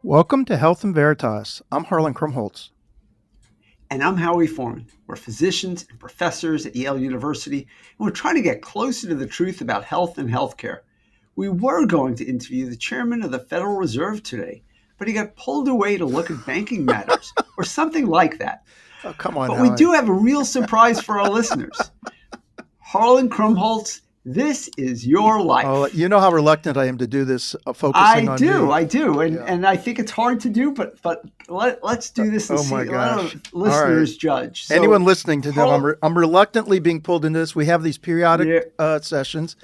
Welcome to Health and Veritas. I'm Harlan Krumholz. And I'm Howie. We're physicians and professors at Yale University, and we're trying to get closer to the truth about health and healthcare. We were going to interview the chairman of the Federal Reserve today, but he got pulled away to look at banking matters or something like that. Oh, come on, But we Howie. do have a real surprise for our listeners. Harlan Krumholz, this is your life. Oh, you know how reluctant I am to do this, focusing on me. I do, and I think it's hard to do, but let's do this and Oh my see. gosh! Let our listeners All right. judge. So, Anyone listening to them, I'm reluctantly being pulled into this. We have these periodic sessions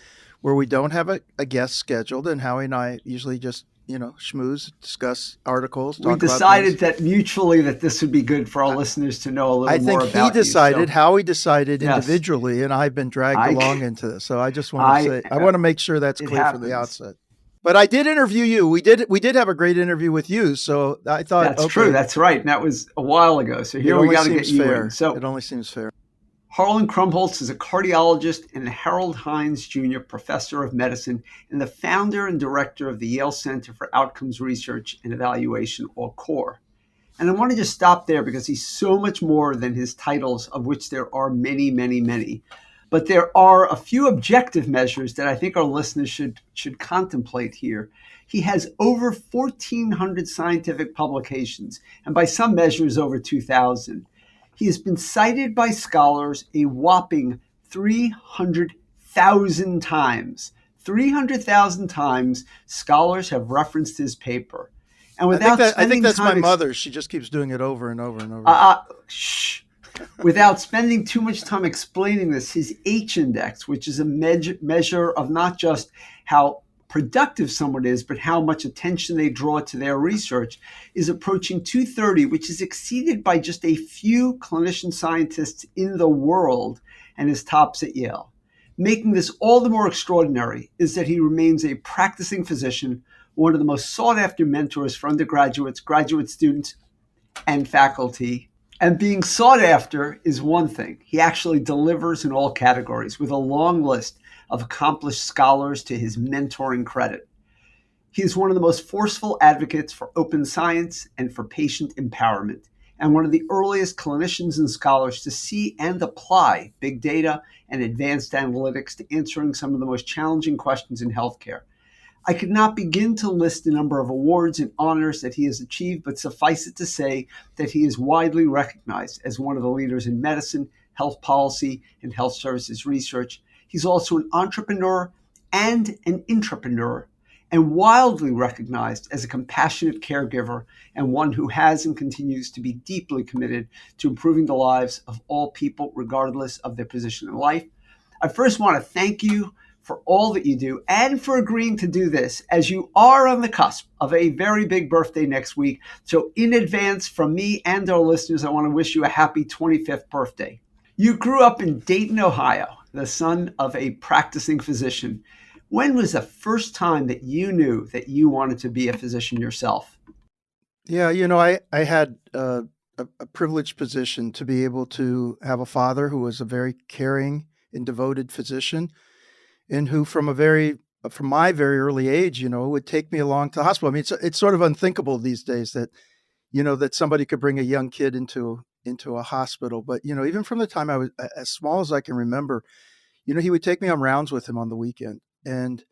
where we don't have a guest scheduled, and Howie and I usually just schmooze, discuss articles. We decided that mutually that this would be good for our listeners to know a little more about you. I think he decided, Howie decided individually, and I've been dragged along into this. So I just want to say, I want to make sure that's clear from the outset. But I did interview you. We did have a great interview with you. So I thought that's true. That's right. And that was a while ago. So here we got to get you in. So it only seems fair. Harlan Krumholz is a cardiologist and Harold Hines Jr. Professor of Medicine and the founder and director of the Yale Center for Outcomes Research and Evaluation, or CORE. And I want to just stop there because he's so much more than his titles, of which there are many, many, many. But there are a few objective measures that I think our listeners should contemplate here. He has over 1,400 scientific publications, and by some measures over 2,000. He has been cited by scholars a whopping 300,000 times. 300,000 times scholars have referenced his paper. And I think that's my mother. She just keeps doing it over and over and over. Without spending too much time explaining this, his H index, which is a measure of not just how productive someone is, but how much attention they draw to their research, is approaching 230, which is exceeded by just a few clinician scientists in the world, and is tops at Yale. Making this all the more extraordinary is that he remains a practicing physician, one of the most sought-after mentors for undergraduates, graduate students, and faculty. And being sought after is one thing. He actually delivers in all categories with a long list of accomplished scholars to his mentoring credit. He is one of the most forceful advocates for open science and for patient empowerment, and one of the earliest clinicians and scholars to see and apply big data and advanced analytics to answering some of the most challenging questions in healthcare. I could not begin to list the number of awards and honors that he has achieved, but suffice it to say that he is widely recognized as one of the leaders in medicine, health policy, and health services research. He's also an entrepreneur and an intrapreneur, and wildly recognized as a compassionate caregiver and one who has and continues to be deeply committed to improving the lives of all people, regardless of their position in life. I first want to thank you for all that you do and for agreeing to do this, as you are on the cusp of a very big birthday next week. So in advance, from me and our listeners, I want to wish you a happy 25th birthday. You grew up in Dayton, Ohio, the son of a practicing physician. When was the first time that you knew that you wanted to be a physician yourself? Yeah, I had a privileged position to be able to have a father who was a very caring and devoted physician, and who from my very early age, would take me along to the hospital. I mean, it's sort of unthinkable these days that, that somebody could bring a young kid into a hospital. But, even from the time I was as small as I can remember, he would take me on rounds with him on the weekend, and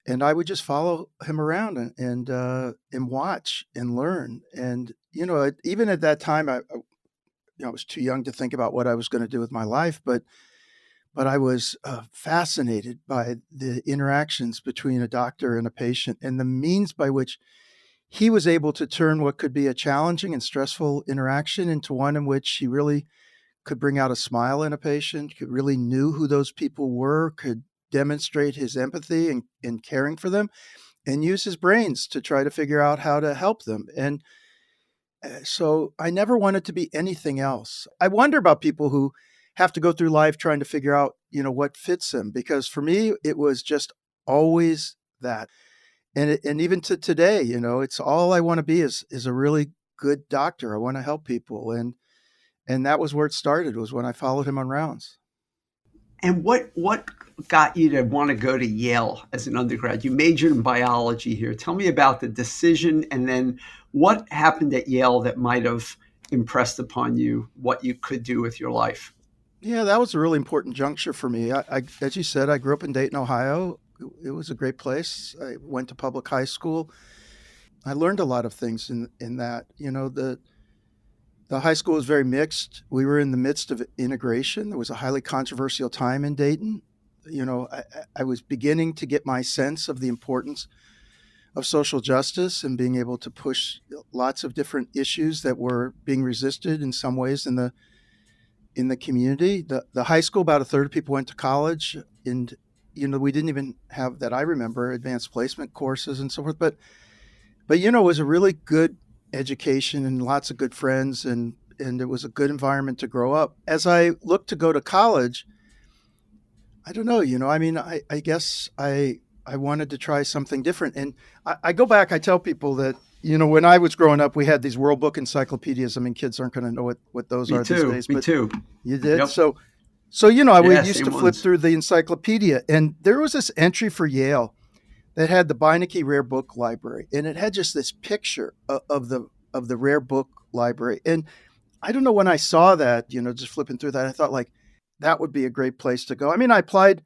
I would just follow him around and watch and learn. And, even at that time, I was too young to think about what I was going to do with my life, but I was fascinated by the interactions between a doctor and a patient and the means by which he was able to turn what could be a challenging and stressful interaction into one in which he really could bring out a smile in a patient, could really knew who those people were, could demonstrate his empathy and caring for them, and use his brains to try to figure out how to help them. And so I never wanted to be anything else. I wonder about people who have to go through life trying to figure out, what fits them. Because for me, it was just always that. And even to today, it's all I want to be is a really good doctor. I want to help people. And that was where it started, was when I followed him on rounds. And what got you to want to go to Yale as an undergrad? You majored in biology here. Tell me about the decision, and then what happened at Yale that might have impressed upon you what you could do with your life. Yeah, that was a really important juncture for me. As you said, I grew up in Dayton, Ohio. It was a great place. I went to public high school. I learned a lot of things in that. The high school was very mixed. We were in the midst of integration. There was a highly controversial time in Dayton. I was beginning to get my sense of the importance of social justice and being able to push lots of different issues that were being resisted in some ways in the community. The high school, about a third of people went to college, and we didn't even have, that I remember, advanced placement courses and so forth. But it was a really good education and lots of good friends, and it was a good environment to grow up. As I looked to go to college, I don't know, I mean, I guess I wanted to try something different. And I go back, I tell people that, when I was growing up, we had these World Book encyclopedias. I mean, kids aren't going to know what those Me are these too. days, Me but too. you did. Yep. So we Yeah, used same to flip ones. through the encyclopedia, and there was this entry for Yale that had the Beinecke Rare Book Library, and it had just this picture of the rare book library. And I don't know, when I saw that, just flipping through that, I thought, like, that would be a great place to go. I mean, I applied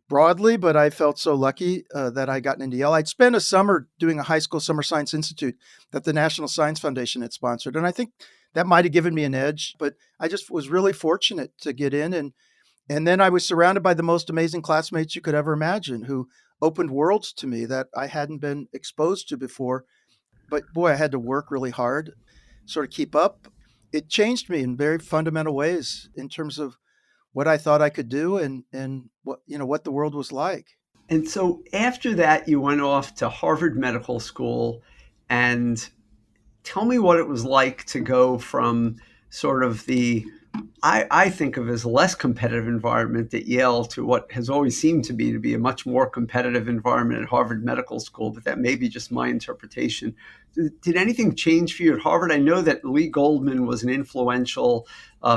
broadly, but I felt so lucky that I got into Yale. I'd spent a summer doing a high school summer science institute that the National Science Foundation had sponsored, and I think that might have given me an edge. But I just was really fortunate to get in, and then I was surrounded by the most amazing classmates you could ever imagine, who opened worlds to me that I hadn't been exposed to before. But boy, I had to work really hard, sort of keep up. It changed me in very fundamental ways in terms of what I thought I could do, and what the world was like. And so after that, you went off to Harvard Medical School. And tell me what it was like to go from sort of I think of as less competitive environment at Yale to what has always seemed to be a much more competitive environment at Harvard Medical School, but that may be just my interpretation. Did anything change for you at Harvard? I know that Lee Goldman was an influential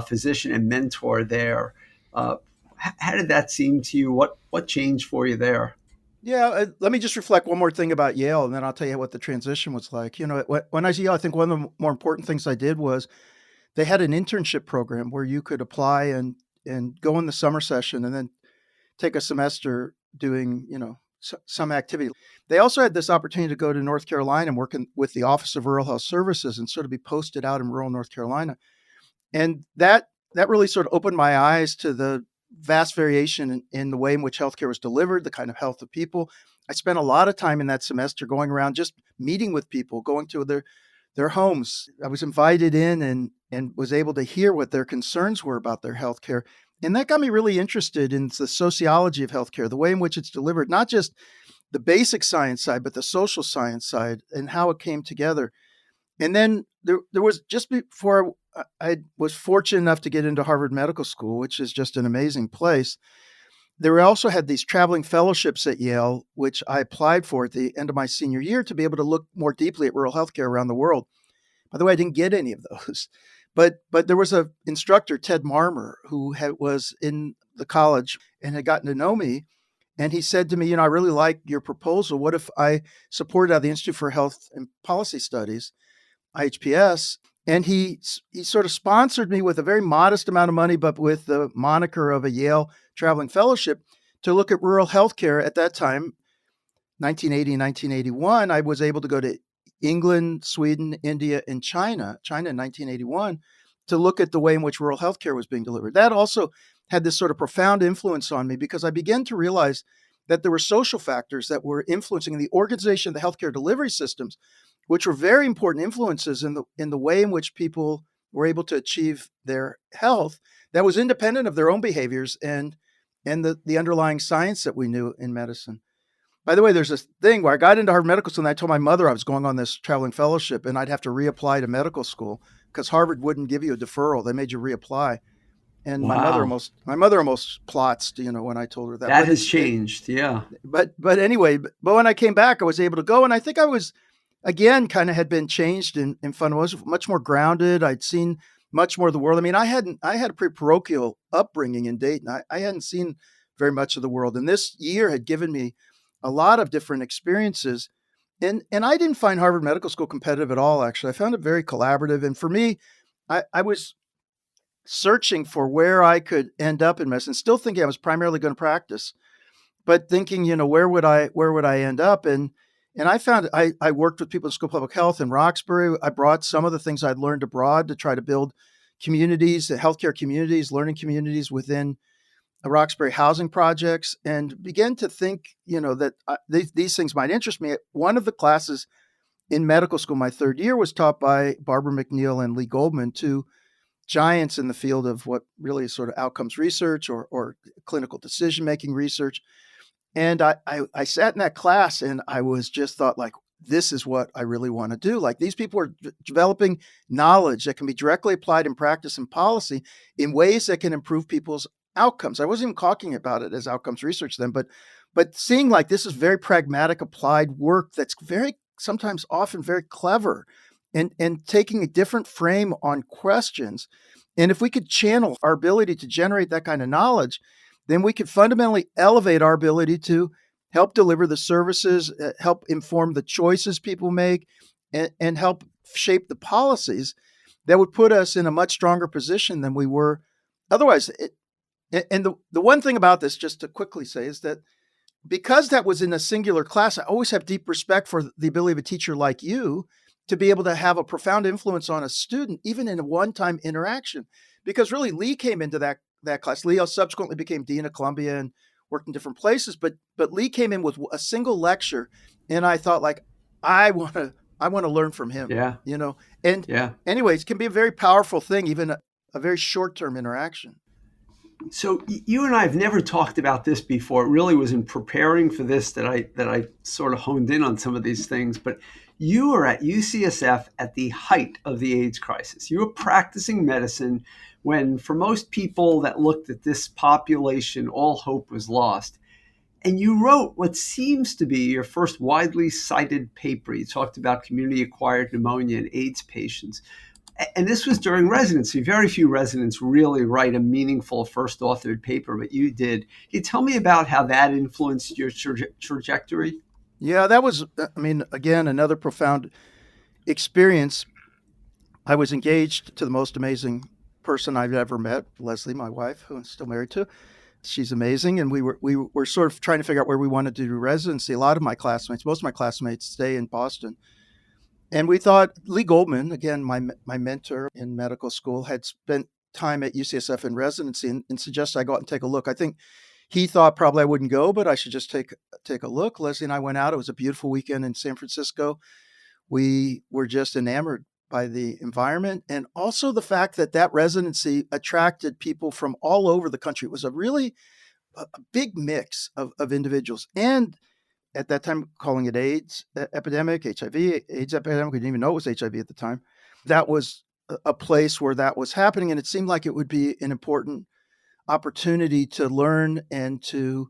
physician and mentor there. How did that seem to you? What changed for you there? Yeah, let me just reflect one more thing about Yale, and then I'll tell you what the transition was like. When I was at Yale, I think one of the more important things I did was they had an internship program where you could apply and go in the summer session and then take a semester doing, some activity. They also had this opportunity to go to North Carolina and work with the Office of Rural Health Services and sort of be posted out in rural North Carolina. And that really sort of opened my eyes to the vast variation in the way in which healthcare was delivered, the kind of health of people. I spent a lot of time in that semester going around just meeting with people, going to their homes. I was invited in and was able to hear what their concerns were about their healthcare. And that got me really interested in the sociology of healthcare, the way in which it's delivered, not just the basic science side, but the social science side and how it came together. And then there was, just before I was fortunate enough to get into Harvard Medical School, which is just an amazing place. There also had these traveling fellowships at Yale, which I applied for at the end of my senior year to be able to look more deeply at rural healthcare around the world. By the way, I didn't get any of those, but there was a instructor, Ted Marmer, who was in the college and had gotten to know me, and he said to me, I really like your proposal. What if I supported out of the Institute for Health and Policy Studies, IHPS? And he sort of sponsored me with a very modest amount of money, but with the moniker of a Yale traveling fellowship to look at rural healthcare at that time, 1980, 1981. I was able to go to England, Sweden, India, and China in 1981, to look at the way in which rural healthcare was being delivered. That also had this sort of profound influence on me because I began to realize that there were social factors that were influencing the organization of the healthcare delivery systems, which were very important influences in the way in which people were able to achieve their health, that was independent of their own behaviors and the underlying science that we knew in medicine. By the way, there's this thing where I got into Harvard Medical School and I told my mother I was going on this traveling fellowship and I'd have to reapply to medical school because Harvard wouldn't give you a deferral. They made you reapply. And Wow, my mother almost plotzed, when I told her that. that has changed. Yeah. But anyway, but when I came back, I was able to go, and I think I was, again, kind of had been changed in fun. I was much more grounded. I'd seen much more of the world. I mean, I had a pretty parochial upbringing in Dayton. I hadn't seen very much of the world. And this year had given me a lot of different experiences. And I didn't find Harvard Medical School competitive at all, actually. I found it very collaborative. And for me, I was searching for where I could end up in medicine, still thinking I was primarily going to practice, but thinking, where would I end up? And I found I worked with people at School of Public Health in Roxbury. I brought some of the things I'd learned abroad to try to build communities, healthcare communities, learning communities within Roxbury housing projects, and began to think, that these things might interest me. One of the classes in medical school, my third year, was taught by Barbara McNeil and Lee Goldman, two giants in the field of what really is sort of outcomes research or clinical decision making research. And I sat in that class and I was just thought like, this is what I really want to do. Like these people are developing knowledge that can be directly applied in practice and policy in ways that can improve people's outcomes. I wasn't even talking about it as outcomes research then, but seeing like this is very pragmatic applied work that's very sometimes often very clever and taking a different frame on questions. And if we could channel our ability to generate that kind of knowledge, then we could fundamentally elevate our ability to help deliver the services, help inform the choices people make, and help shape the policies that would put us in a much stronger position than we were otherwise. And the one thing about this, just to quickly say, is that because that was in a singular class, I always have deep respect for the ability of a teacher like you to be able to have a profound influence on a student, even in a one-time interaction. Because really, Lee came into that class. Lee subsequently became dean of Columbia and worked in different places, but Lee came in with a single lecture, and I thought like, I want to learn from him, Yeah. And Yeah. anyways, it can be a very powerful thing, even a very short-term interaction. So you and I have never talked about this before. It really was in preparing for this that I sort of honed in on some of these things. But you were at UCSF at the height of the AIDS crisis. You were practicing medicine when, for most people that looked at this population, all hope was lost. And you wrote what seems to be your first widely cited paper. You talked about community-acquired pneumonia in AIDS patients. And this was during residency. Very few residents really write a meaningful first authored paper, but you did. Can you tell me about how that influenced your trajectory? Yeah, that was, I mean, again, another profound experience. I was engaged to the most amazing person I've ever met, Leslie, my wife, who I'm still married to. She's amazing, and we were sort of trying to figure out where we wanted to do residency. A lot of my classmates, most of my classmates, stay in Boston, and we thought Lee Goldman, again, my mentor in medical school, had spent time at UCSF in residency and suggested I go out and take a look. I think he thought probably I wouldn't go, but I should just take a look. Leslie and I went out. It was a beautiful weekend in San Francisco. We were just enamored by the environment and also the fact that that residency attracted people from all over the country. It was a really a big mix of individuals. And at that time, calling it AIDS epidemic, HIV, AIDS epidemic, we didn't even know it was HIV at the time. That was a place where that was happening. And it seemed like it would be an important opportunity to learn and to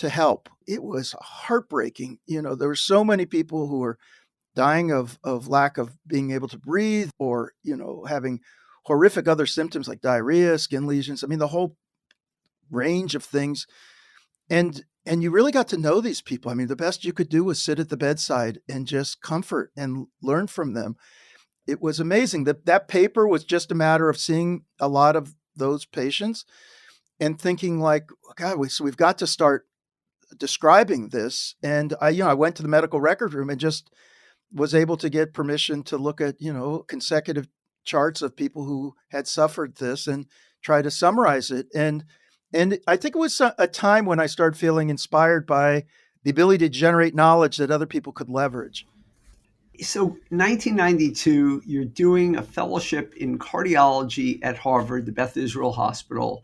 help. It was heartbreaking. There were so many people who were dying of lack of being able to breathe or, having horrific other symptoms like diarrhea, skin lesions. I mean, the whole range of things. And you really got to know these people. I mean, the best you could do was sit at the bedside and just comfort and learn from them. It was amazing. That paper was just a matter of seeing a lot of those patients and thinking like, God, so we've got to start describing this. And I went to the medical record room and just was able to get permission to look at, consecutive charts of people who had suffered this and try to summarize it. And I think it was a time when I started feeling inspired by the ability to generate knowledge that other people could leverage. So 1992, you're doing a fellowship in cardiology at Harvard, the Beth Israel Hospital.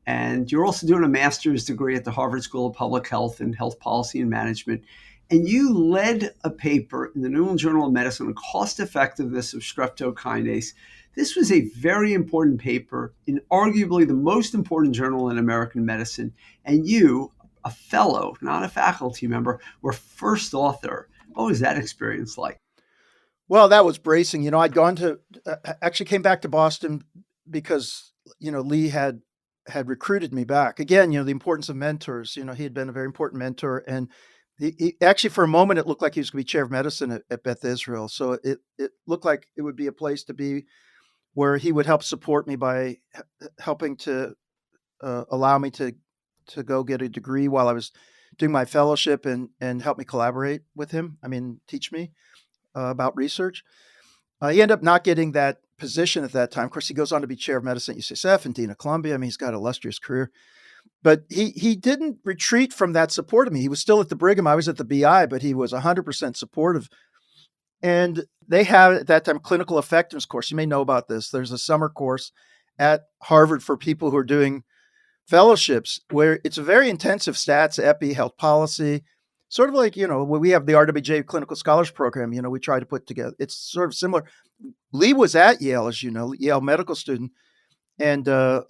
And you're also doing a master's degree at the Harvard School of Public Health and Health Policy and Management. And you led a paper in the New England Journal of Medicine on cost effectiveness of streptokinase. This was a very important paper in arguably the most important journal in American medicine. And you, a fellow, not a faculty member, were first author. What was that experience like? Well, that was bracing. I'd gone to actually came back to Boston because Lee had recruited me back again. The importance of mentors. He had been a very important mentor, and actually for a moment it looked like he was going to be chair of medicine at Beth Israel. So it looked like it would be a place to be where he would help support me by helping to allow me to go get a degree while I was doing my fellowship and help me collaborate with him. I mean, teach me about research. He ended up not getting that position at that time. Of course, he goes on to be chair of medicine at UCSF and dean of Columbia. I mean, he's got an illustrious career. But he didn't retreat from that support of me. He was still at the Brigham. I was at the BI, but he was 100% supportive. And they have at that time clinical effectiveness course. You may know about this. There's a summer course at Harvard for people who are doing fellowships where it's a very intensive stats, epi, health policy, sort of like, when we have the RWJ Clinical Scholars Program, we try to put together. It's sort of similar. Lee was at Yale, as you know, Yale medical student and a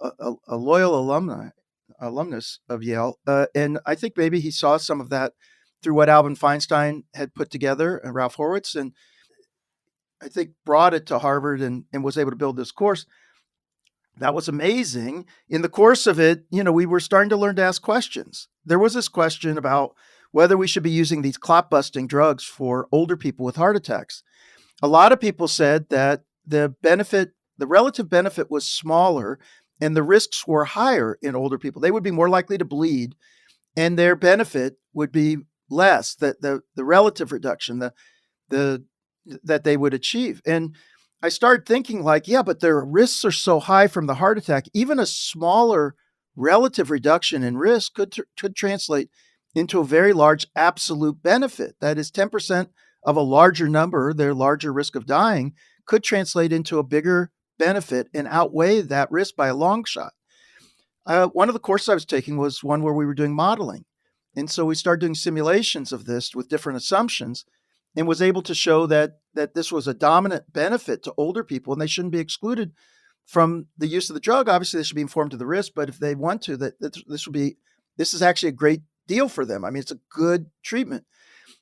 loyal alumnus of Yale. And I think maybe he saw some of that through what Alvin Feinstein had put together and Ralph Horowitz. And I think brought it to Harvard and was able to build this course. That was amazing. In the course of it, we were starting to learn to ask questions. There was this question about whether we should be using these clot busting drugs for older people with heart attacks. A lot of people said that the relative benefit was smaller and the risks were higher in older people. They would be more likely to bleed and their benefit would be less, that the relative reduction, the that they would achieve. And I started thinking like, yeah, but their risks are so high from the heart attack. Even a smaller relative reduction in risk could translate into a very large absolute benefit. That is 10% of a larger number, their larger risk of dying could translate into a bigger benefit and outweigh that risk by a long shot. One of the courses I was taking was one where we were doing modeling. And so we started doing simulations of this with different assumptions and was able to show that this was a dominant benefit to older people and they shouldn't be excluded from the use of the drug. Obviously, they should be informed of the risk, but if they want to, that this is actually a great deal for them. I mean, it's a good treatment.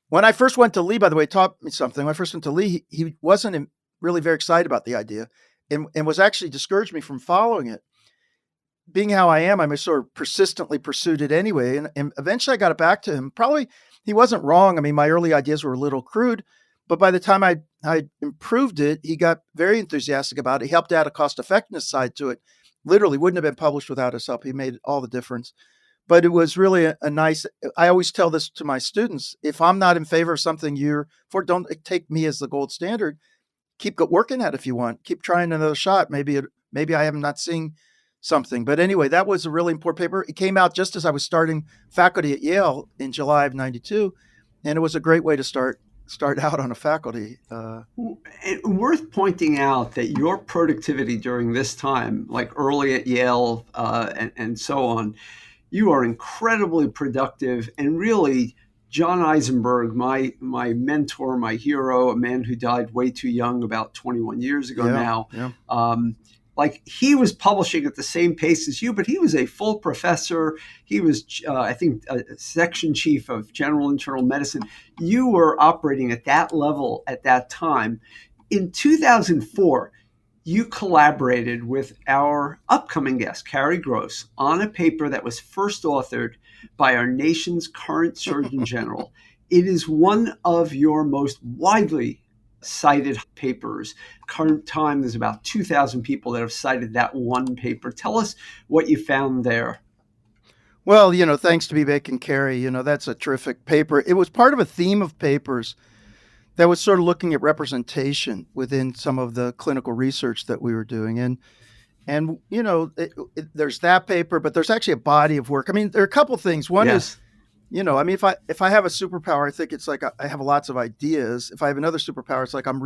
When I first went to Lee, by the way, taught me something. When I first went to Lee, he wasn't really very excited about the idea and was actually discouraged me from following it. Being how I am, I sort of persistently pursued it anyway. And eventually I got it back to him. Probably he wasn't wrong. I mean, my early ideas were a little crude, but by the time I improved it, he got very enthusiastic about it. He helped add a cost effectiveness side to it. Literally wouldn't have been published without his help. He made all the difference. But it was really a nice, I always tell this to my students. If I'm not in favor of something you're for, don't take me as the gold standard. Keep working at it if you want. Keep trying another shot. Maybe I am not seeing something. But anyway, that was a really important paper. It came out just as I was starting faculty at Yale in July of '92, and it was a great way to start out on a faculty. And worth pointing out that your productivity during this time, like early at Yale and so on, you are incredibly productive. And really, John Eisenberg, my mentor, my hero, a man who died way too young, about 21 years ago now, Yeah. like he was publishing at the same pace as you, but he was a full professor. He was, I think, a section chief of general internal medicine. You were operating at that level at that time. In 2004, you collaborated with our upcoming guest, Carrie Gross, on a paper that was first authored by our nation's current Surgeon General. It is one of your most widely cited papers. Current time, there's about 2,000 people that have cited that one paper. Tell us what you found there. Well, thanks to Vivek and Carrie, that's a terrific paper. It was part of a theme of papers that was sort of looking at representation within some of the clinical research that we were doing. And there's that paper, but there's actually a body of work. I mean, there are a couple things. One is, Yes. I mean, if I have a superpower, I think it's like I have lots of ideas. If I have another superpower, it's like I'm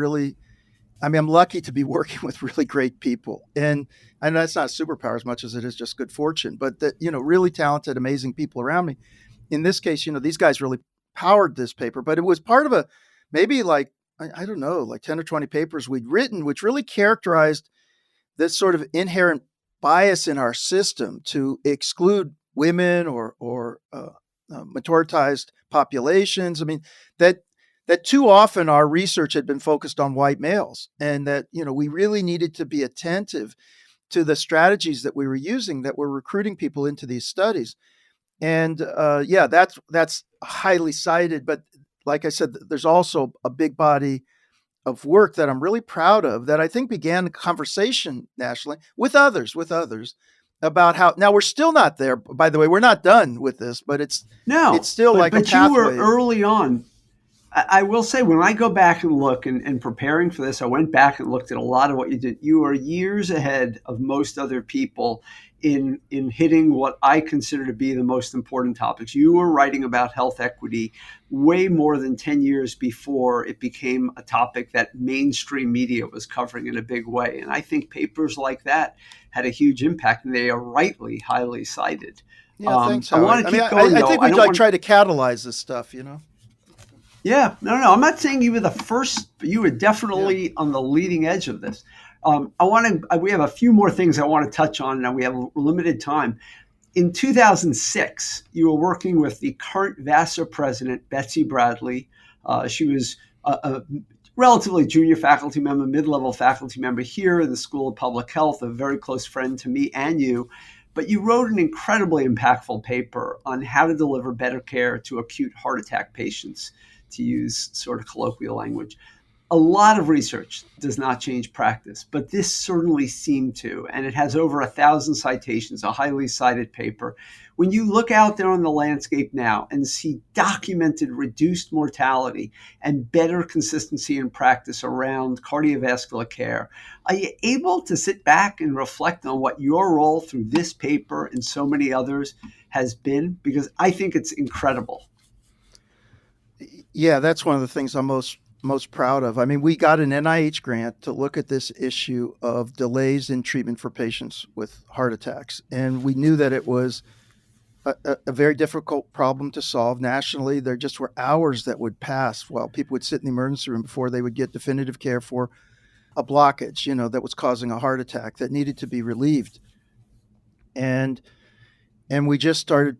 lucky to be working with really great people. And I know that's not a superpower as much as it is just good fortune, but that, really talented, amazing people around me. In this case, these guys really powered this paper, but it was part of maybe like, I don't know, like 10 or 20 papers we'd written, which really characterized this sort of inherent bias in our system to exclude women or minoritized populations. I mean, that that too often our research had been focused on white males, and that we really needed to be attentive to the strategies that we were using that were recruiting people into these studies. And yeah, that's highly cited. But like I said, there's also a big body of work that I'm really proud of that I think began a conversation nationally with others about how. Now we're still not there. By the way, we're not done with this, but it's No, still but like a you were pathway. early on. I will say, when I go back and look and preparing for this, I went back and looked at a lot of what you did. You are years ahead of most other people in hitting what I consider to be the most important topics. You were writing about health equity way more than 10 years before it became a topic that mainstream media was covering in a big way. And I think papers like that had a huge impact, and they are rightly highly cited. Yeah, thanks, I Howie. want I to mean, keep going, I though. think I we don't like want. try to catalyze this stuff. Yeah, no. I'm not saying you were the first, but you were Yeah. definitely on the leading edge of this. I want to. We have a few more things I want to touch on, and we have limited time. In 2006, you were working with the current Vassar president, Betsy Bradley. She was a relatively junior faculty member, mid-level faculty member here in the School of Public Health, a very close friend to me and you. But you wrote an incredibly impactful paper on how to deliver better care to acute heart attack patients, to use sort of colloquial language. A lot of research does not change practice, but this certainly seemed to, and it has over 1,000 citations, a highly cited paper. When you look out there on the landscape now and see documented reduced mortality and better consistency in practice around cardiovascular care, are you able to sit back and reflect on what your role through this paper and so many others has been? Because I think it's incredible. Yeah, that's one of the things I'm most proud of. I mean, we got an NIH grant to look at this issue of delays in treatment for patients with heart attacks, and we knew that it was a very difficult problem to solve nationally. There just were hours that would pass while people would sit in the emergency room before they would get definitive care for a blockage, that was causing a heart attack that needed to be relieved. And we just started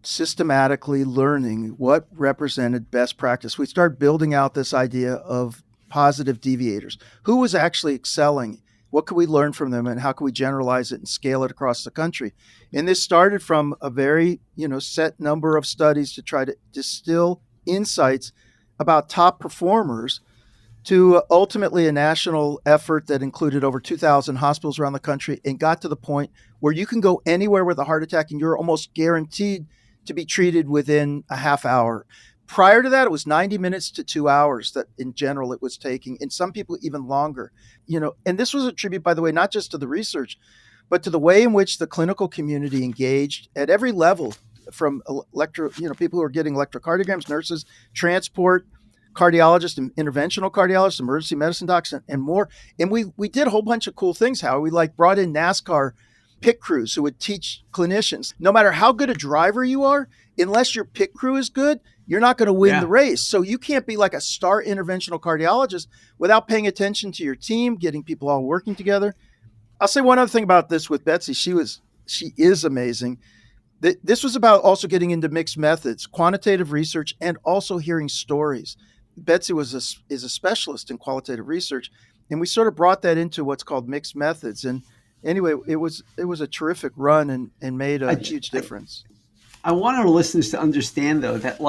systematically learning what represented best practice. We started building out this idea of positive deviators. Who was actually excelling? What could we learn from them, and how can we generalize it and scale it across the country? And this started from a very, set number of studies to try to distill insights about top performers to ultimately a national effort that included over 2,000 hospitals around the country, and got to the point where you can go anywhere with a heart attack and you're almost guaranteed to be treated within a half hour. Prior to that, it was 90 minutes to 2 hours that in general it was taking, and some people even longer. And this was a tribute, by the way, not just to the research, but to the way in which the clinical community engaged at every level, from people who are getting electrocardiograms, nurses, transport, cardiologists and interventional cardiologists, emergency medicine docs, and more. And we did a whole bunch of cool things. How we brought in NASCAR pit crews who would teach clinicians, no matter how good a driver you are, unless your pit crew is good, you're not going to win the Yeah. race. So you can't be like a star interventional cardiologist without paying attention to your team, getting people all working together. I'll say one other thing about this with Betsy. She is amazing. This was about also getting into mixed methods, quantitative research, and also hearing stories. Betsy is a specialist in qualitative research, and we sort of brought that into what's called mixed methods. And anyway, it was a terrific run, and made a I, huge I, difference. I want our listeners to understand, though, that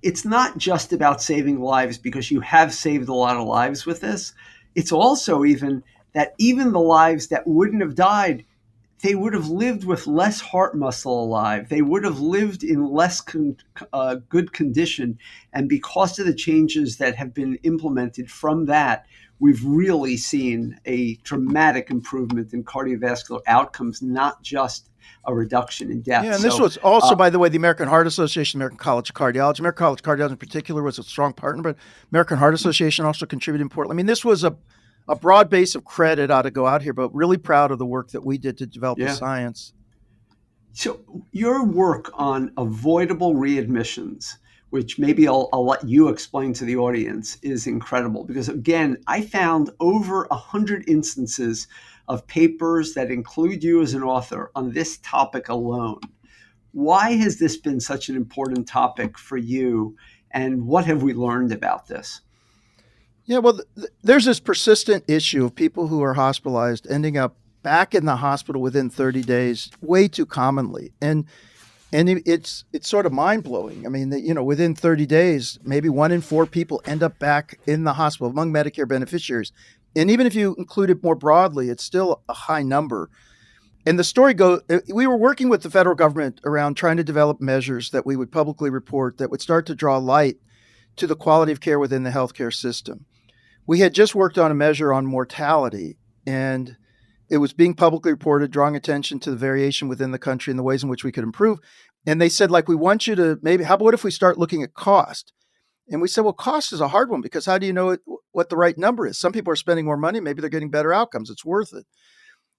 it's not just about saving lives, because you have saved a lot of lives with this. It's also even that even the lives that wouldn't have died, they would have lived with less heart muscle alive. They would have lived in less good condition. And because of the changes that have been implemented from that, we've really seen a dramatic improvement in cardiovascular outcomes, not just a reduction in death. Yeah, and this So, was also, uh, by the way, the American Heart Association, American College of Cardiology. American College of Cardiology in particular was a strong partner, but American Heart Association also contributed importantly. I mean, this was a broad base of credit ought to go out here, but really proud of the work that we did to develop the yeah. science. So your work on avoidable readmissions, which maybe I'll let you explain to the audience, is incredible, because again, I found over 100 instances of papers that include you as an author on this topic alone. Why has this been such an important topic for you? And what have we learned about this? Yeah, well, there's this persistent issue of people who are hospitalized ending up back in the hospital within 30 days way too commonly. And it's sort of mind blowing. I mean, within 30 days, maybe 1 in 4 people end up back in the hospital among Medicare beneficiaries. And even if you include it more broadly, it's still a high number. And the story goes, we were working with the federal government around trying to develop measures that we would publicly report that would start to draw light to the quality of care within the healthcare system. We had just worked on a measure on mortality, and it was being publicly reported, drawing attention to the variation within the country and the ways in which we could improve. And they said, like, we want you to maybe, what if we start looking at cost? And we said, well, cost is a hard one because how do you know what the right number is? Some people are spending more money. Maybe they're getting better outcomes. It's worth it.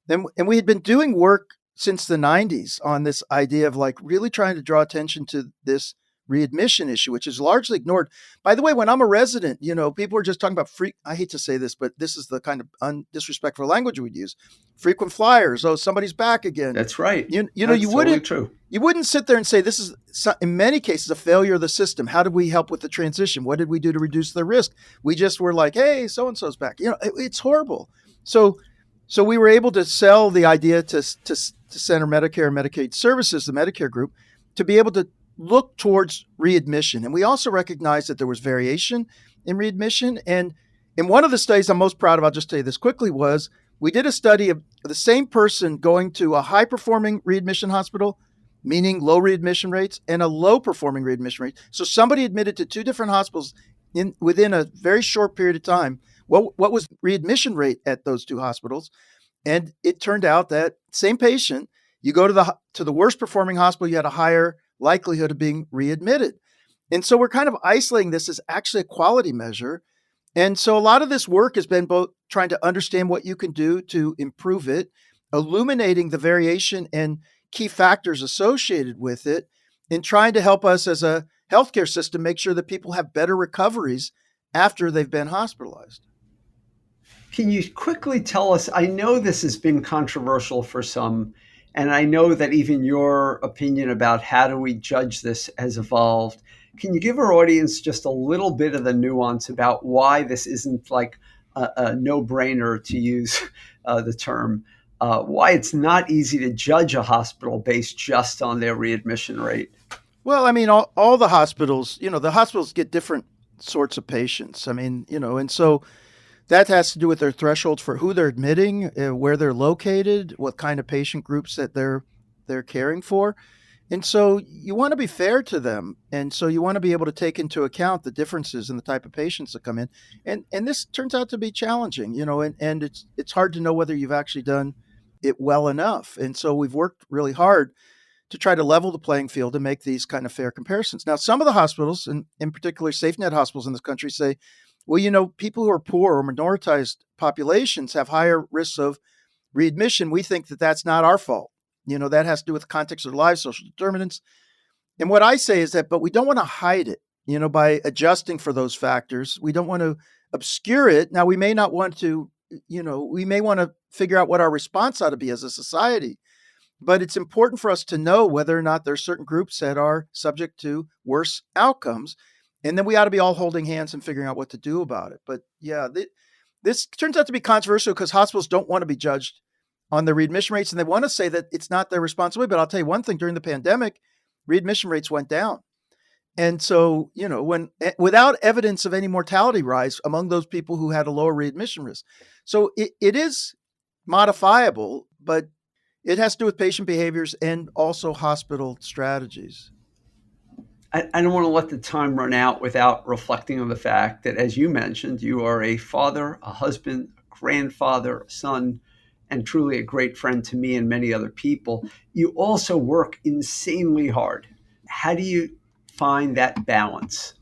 And we had been doing work since the 90s on this idea of like really trying to draw attention to this readmission issue, which is largely ignored. By the way, when I'm a resident, people are just talking about I hate to say this, but this is the kind of disrespectful language we'd use. Frequent flyers. Oh, somebody's back again. That's right. That's you wouldn't true. You wouldn't sit there and say this is in many cases a failure of the system. How did we help with the transition? What did we do to reduce the risk? We just were like, hey, so and so's back. It's horrible. So we were able to sell the idea to Center Medicare and Medicaid Services, the Medicare group, to be able to look towards readmission. And we also recognized that there was variation in readmission. And in one of the studies I'm most proud of, I'll just tell you this quickly, was we did a study of the same person going to a high-performing readmission hospital, meaning low readmission rates, and a low-performing readmission rate. So somebody admitted to 2 different hospitals within a very short period of time. What was readmission rate at those 2 hospitals? And it turned out that same patient, you go to the worst performing hospital, you had a higher likelihood of being readmitted. And so we're kind of isolating this as actually a quality measure. And so a lot of this work has been both trying to understand what you can do to improve it, illuminating the variation and key factors associated with it, and trying to help us as a healthcare system make sure that people have better recoveries after they've been hospitalized. Can you quickly tell us, I know this has been controversial for some, and I know that even your opinion about how do we judge this has evolved. Can you give our audience just a little bit of the nuance about why this isn't like a no-brainer, to use the term, why it's not easy to judge a hospital based just on their readmission rate? Well, I mean, all the hospitals, the hospitals get different sorts of patients. I mean, and so that has to do with their thresholds for who they're admitting, where they're located, what kind of patient groups that they're caring for. And so you want to be fair to them. And so you want to be able to take into account the differences in the type of patients that come in. And this turns out to be challenging, and it's hard to know whether you've actually done it well enough. And so we've worked really hard to try to level the playing field and make these kind of fair comparisons. Now, some of the hospitals, and in particular safe net hospitals in this country, say, well, people who are poor or minoritized populations have higher risks of readmission. We think that that's not our fault. That has to do with the context of their lives, social determinants. And what I say is that, but we don't want to hide it, by adjusting for those factors. We don't want to obscure it. Now, we may not want to, we may want to figure out what our response ought to be as a society. But it's important for us to know whether or not there are certain groups that are subject to worse outcomes. And then we ought to be all holding hands and figuring out what to do about it. But yeah, this turns out to be controversial because hospitals don't want to be judged on the readmission rates. And they want to say that it's not their responsibility. But I'll tell you one thing, during the pandemic, readmission rates went down. And so, without evidence of any mortality rise among those people who had a lower readmission risk. So it is modifiable, but it has to do with patient behaviors and also hospital strategies. I don't want to let the time run out without reflecting on the fact that, as you mentioned, you are a father, a husband, a grandfather, a son, and truly a great friend to me and many other people. You also work insanely hard. How do you find that balance?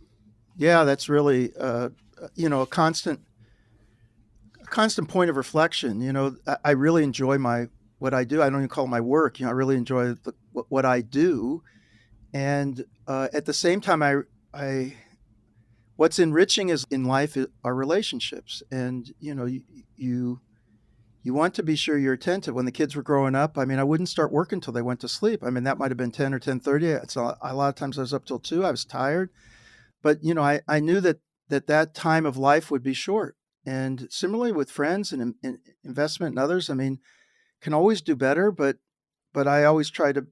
Yeah, that's really, a constant point of reflection. I really enjoy what I do. I don't even call it my work. I really enjoy what I do. And at the same time, what's enriching is in life are relationships. And, you want to be sure you're attentive. When the kids were growing up, I mean, I wouldn't start working until they went to sleep. I mean, that might have been 10 or 10:30. A lot of times I was up till 2. I was tired. but I knew that time of life would be short. And similarly with friends and investment and others, I mean, can always do better, but I always try to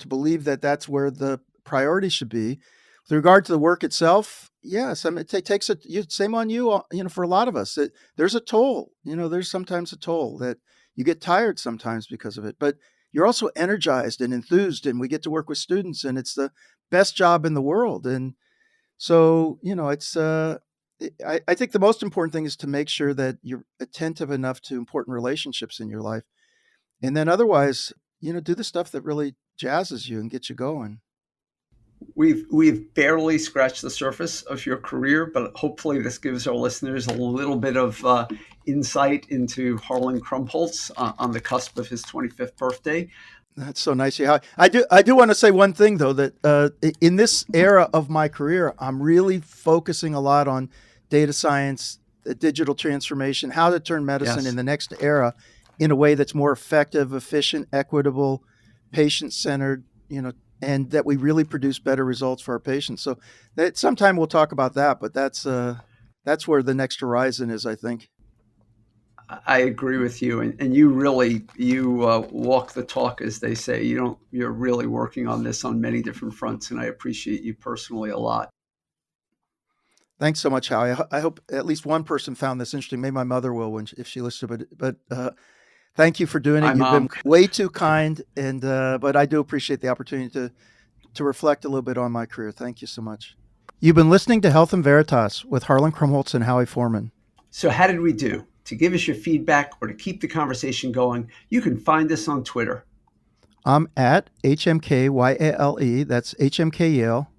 believe that that's where the priority should be. With regard to the work itself, yes, I mean, it takes same on you, for a lot of us. There's a toll, there's sometimes a toll that you get tired sometimes because of it, but you're also energized and enthused, and we get to work with students, and it's the best job in the world. And so, I think the most important thing is to make sure that you're attentive enough to important relationships in your life. And then otherwise, do the stuff that really jazzes you and gets you going. We've barely scratched the surface of your career, but hopefully this gives our listeners a little bit of insight into Harlan Krumholz on the cusp of his 25th birthday. That's so nice. Yeah, I do want to say one thing though, that in this era of my career, I'm really focusing a lot on data science, digital transformation, how to turn medicine in the next era in a way that's more effective, efficient, equitable, patient-centered, and that we really produce better results for our patients. So that sometime we'll talk about that, but that's where the next horizon is, I think. I agree with you, and you really walk the talk, as they say. You're really working on this on many different fronts, and I appreciate you personally a lot. Thanks so much, Howie. I hope at least one person found this interesting. Maybe my mother will if she listens to it. But thank you for doing it. You've been way too kind, and but I do appreciate the opportunity to reflect a little bit on my career. Thank you so much. You've been listening to Health in Veritas with Harlan Krumholz and Howie Foreman. So how did we do? To give us your feedback or to keep the conversation going, you can find us on Twitter. I'm at HMKYALE. That's HMK Yale.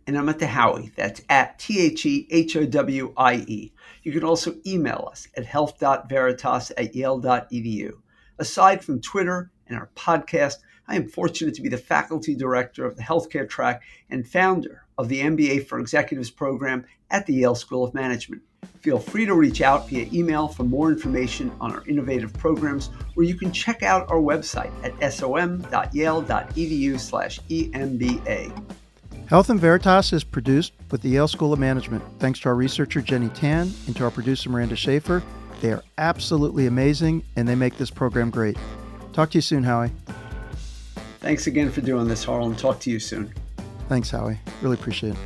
And I'm at the Howie. That's at THEHOWIE. You can also email us at health.veritas@yale.edu. Aside from Twitter and our podcast, I am fortunate to be the faculty director of the healthcare track and founder of the MBA for Executives program at the Yale School of Management. Feel free to reach out via email for more information on our innovative programs, or you can check out our website at som.yale.edu/EMBA. Health in Veritas is produced with the Yale School of Management. Thanks to our researcher, Jenny Tan, and to our producer, Miranda Schaefer. They are absolutely amazing, and they make this program great. Talk to you soon, Howie. Thanks again for doing this, Harlan. Talk to you soon. Thanks, Howie. Really appreciate it.